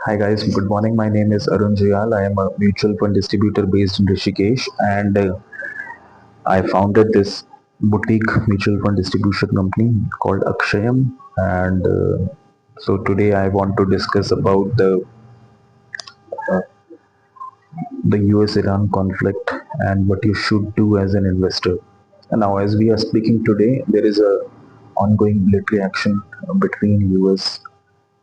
Hi guys, good morning. My name is Arun Jayal. I am a mutual fund distributor based in Rishikesh, and I founded this boutique mutual fund distribution company called Akshayam. And so today I want to discuss about the US-Iran conflict and what you should do as an investor. And now, as we are speaking today, there is a ongoing military action between US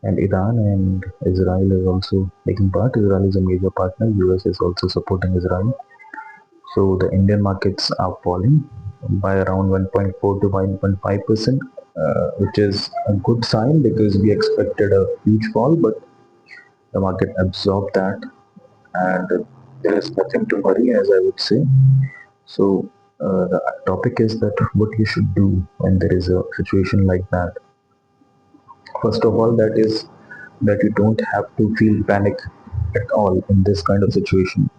and Iran, and Israel is also taking part. Israel is a major partner. US is also supporting Israel. So the Indian markets are falling by around 1.4 to 1.5%, which is a good sign because we expected a huge fall, but the market absorbed that, and there is nothing to worry, as I would say. So the topic is that what you should do when there is a situation like that. First of all, that is that you don't have to feel panic at all in this kind of situation.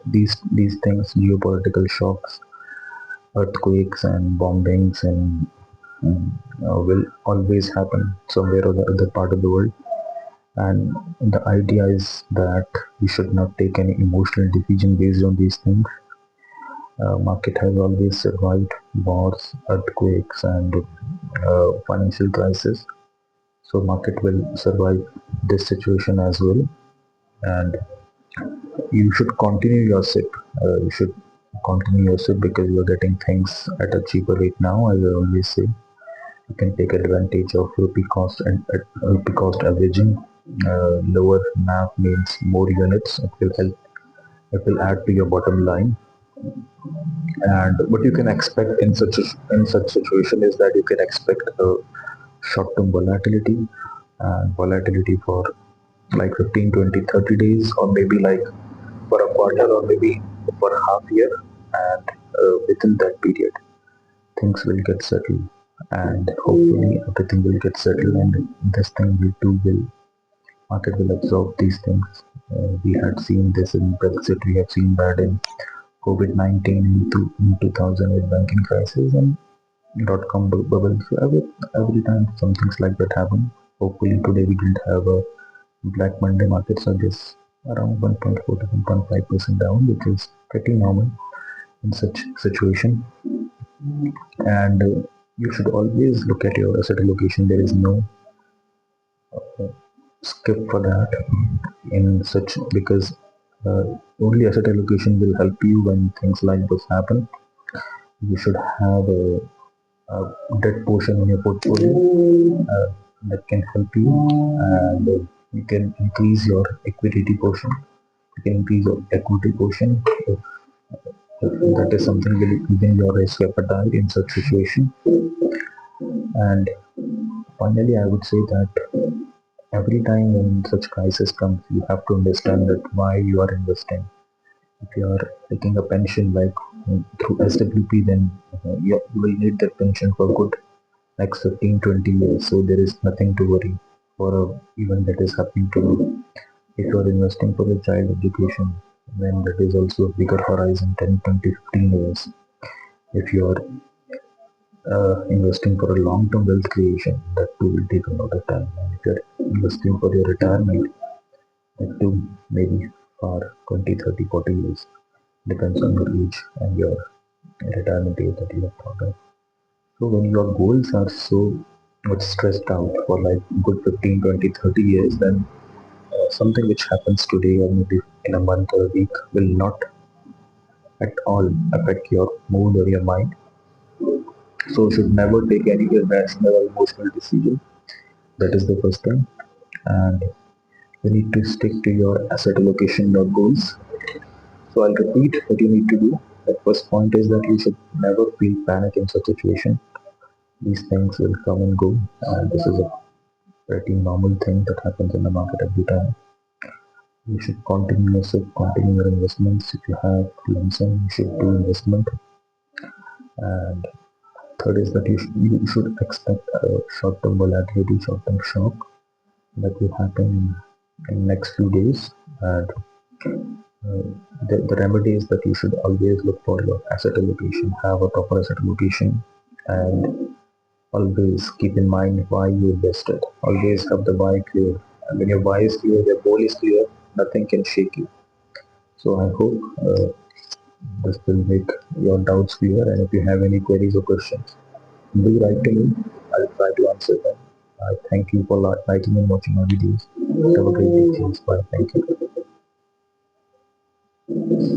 These things, geopolitical shocks, earthquakes and bombings and will always happen somewhere or the other part of the world. And the idea is that we should not take any emotional decision based on these things. Market has always survived wars, earthquakes, and financial crisis. So market will survive this situation as well. And you should continue your sip. You should continue your sip because you're getting things at a cheaper rate now. As I always say, you can take advantage of rupee cost and rupee cost averaging. Lower NAV means more units. It will help. It will add to your bottom line. And what you can expect in such situation is that you can expect a short-term volatility and volatility for like 15, 20, 30 days, or maybe like for a quarter, or maybe for a half year. And within that period things will get settled, and hopefully everything will get settled, and this thing will market will absorb these things. We had seen this in Brexit, we have seen that in COVID-19, in 2008 banking crisis, and dot-com bubble. So every time some things like that happen. Hopefully today we didn't have a Black Monday. Markets are just around 1.4 to 1.5% down, which is pretty normal in such situation. And you should always look at your asset allocation. There is no skip for that in such, because uh, only asset allocation will help you when things like this happen. You should have a debt portion in your portfolio that can help you, and you can increase your equity portion. You can increase your equity portion if that is something within your risk appetite in such situation. And finally, I would say that every time when such crisis comes, you have to understand that why you are investing. If you are taking a pension like through SWP, then you will need that pension for good next 15, 20 years. So there is nothing to worry for a event that is happening to you. If you are investing for your child education, then that is also a bigger horizon, 10, 20, 15 years. If you are investing for a long-term wealth creation, that too will take a lot of time. And if you're investing for your retirement, that too maybe for 20, 30, 40 years. Depends on your age and your retirement age that you have thought of. So when your goals are so much stressed out for like good 15, 20, 30 years, then something which happens today or maybe in a month or a week will not at all affect your mood or your mind. So you should never take any irrational or emotional decision. That is the first thing. And you need to stick to your asset allocation, your goals. So I'll repeat what you need to do. The first point is that you should never feel panic in such situation. These things will come and go, and this is a pretty normal thing that happens in the market every time. You should continue your investments. If you have lump sum, you should do investment. And third is that you should expect a short-term volatility, short-term shock that will happen in next few days. And the remedy is that you should always look for your asset allocation, have a proper asset allocation, and always keep in mind why you invested. Always have the why clear. And when your why is clear, your goal is clear, nothing can shake you. So I hope this will make your doubts clear. And if you have any queries or questions, do write to me. I'll try to answer them. I thank you for liking and watching my videos. Have a great day. Cheers. Bye. Thank you.